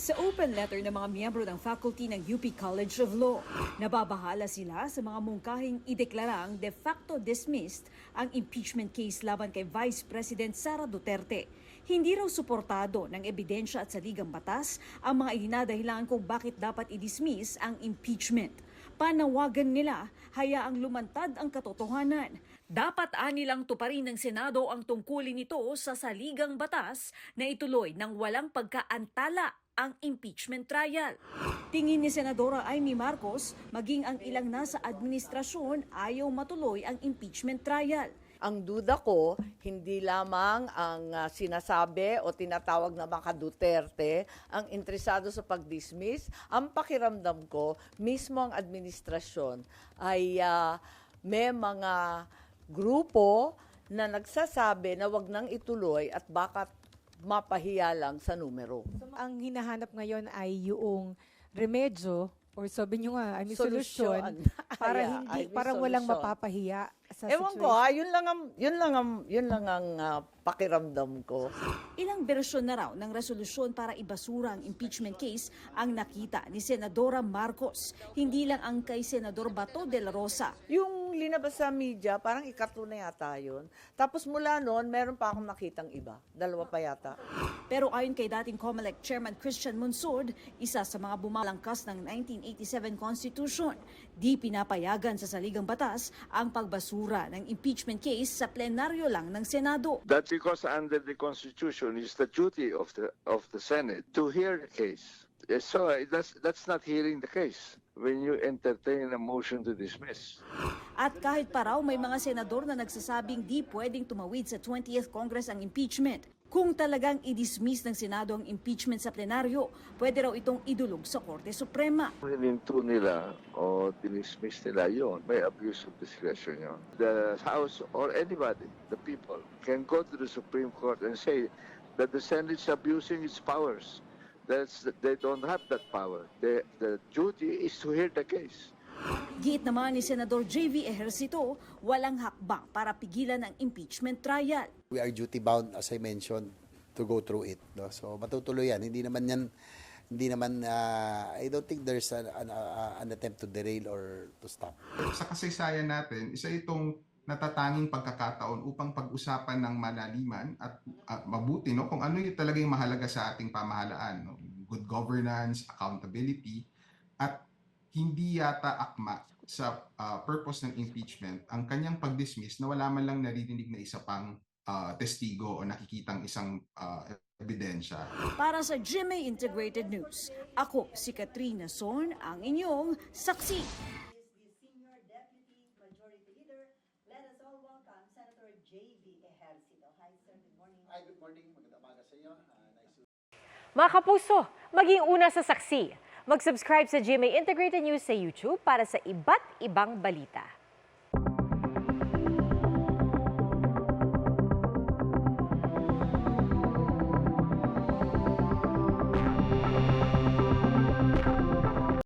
Sa open letter ng mga miyembro ng faculty ng UP College of Law, nababahala sila sa mga mungkahing ideklarang de facto dismissed ang impeachment case laban kay Vice President Sara Duterte. Hindi raw suportado ng ebidensya at saligang batas ang mga itinadahilan kung bakit dapat i-dismiss ang impeachment. Panawagan nila, hayaang lumantad ang katotohanan. Dapat anilang tuparin ng Senado ang tungkulin nito sa saligang batas na ituloy ng walang pagkaantala ang impeachment trial. Tingin ni Senadora Amy Marcos, maging ang ilang nasa administrasyon ayaw matuloy ang impeachment trial. Ang duda ko, hindi lamang ang sinasabi o tinatawag na mga Duterte ang interesado sa pag-dismiss. Ang pakiramdam ko, mismo ang administrasyon ay may mga grupo na nagsasabi na wag nang ituloy at baka mapahiya lang sa numero. Ang hinahanap ngayon ay yung remedyo or sabi nyo nga, I mean, solusyon para Yeah, hindi, may parang walang solusyon. mapapahiya sa Ewan ko situation. yun lang ang pakiramdam ko. Ilang bersyon na raw ng resolusyon para ibasura ang impeachment case ang nakita ni Senadora Marcos. Hindi lang ang kay Senador Bato de la Rosa. Yung linabas sa media, parang ika-2 na yata yun. Tapos mula noon, meron pa akong nakitang iba. 2 pa yata. Pero ayon kay dating COMELEC Chairman Christian Monsod, isa sa mga bumalangkas ng 1987 Constitution, di pinapayagan sa saligang batas ang pagbasura ng impeachment case sa plenaryo lang ng Senado. That's because under the Constitution, it's the duty of the Senate to hear the case. So that's not hearing the case when you entertain a motion to dismiss. At kahit pa raw may mga senador na nagsasabing di pwedeng tumawid sa 20th Congress ang impeachment, kung talagang i-dismiss ng Senado ang impeachment sa plenaryo, pwede raw itong idulog sa Korte Suprema. Hininto nila o dinismiss nila yon, may abuse of discretion yun. The House or anybody, the people, can go to the Supreme Court and say that the Senate's abusing its powers. They don't have that power. The duty is to hear the case. Giit naman ni Senador J.V. Ejercito, walang hakbang para pigilan ang impeachment trial. We are duty bound, as I mentioned, to go through it. No? So matutuloy yan. Hindi naman I don't think there's an attempt to derail or to stop. Sa kasaysayan natin, isa itong natatanging pagkakataon upang pag-usapan ng malaliman at mabuti kung ano yung talagang mahalaga sa ating pamahalaan. Good governance, accountability, at hindi yata akma sa purpose ng impeachment ang kanyang pag-dismiss na wala man lang naririnig na isa pang testigo o nakikitang isang ebidensya. Para sa GMA Integrated News, ako si Katrina Son, ang inyong saksi. Senior Deputy Majority Leader, let us all welcome Senator J.V. Ejercito. Hi, sir. Good morning. Hi, good morning. Magandang umaga sa inyo. Mga kapuso, maging una sa saksi. Mag-subscribe sa GMA Integrated News sa YouTube para sa iba't ibang balita.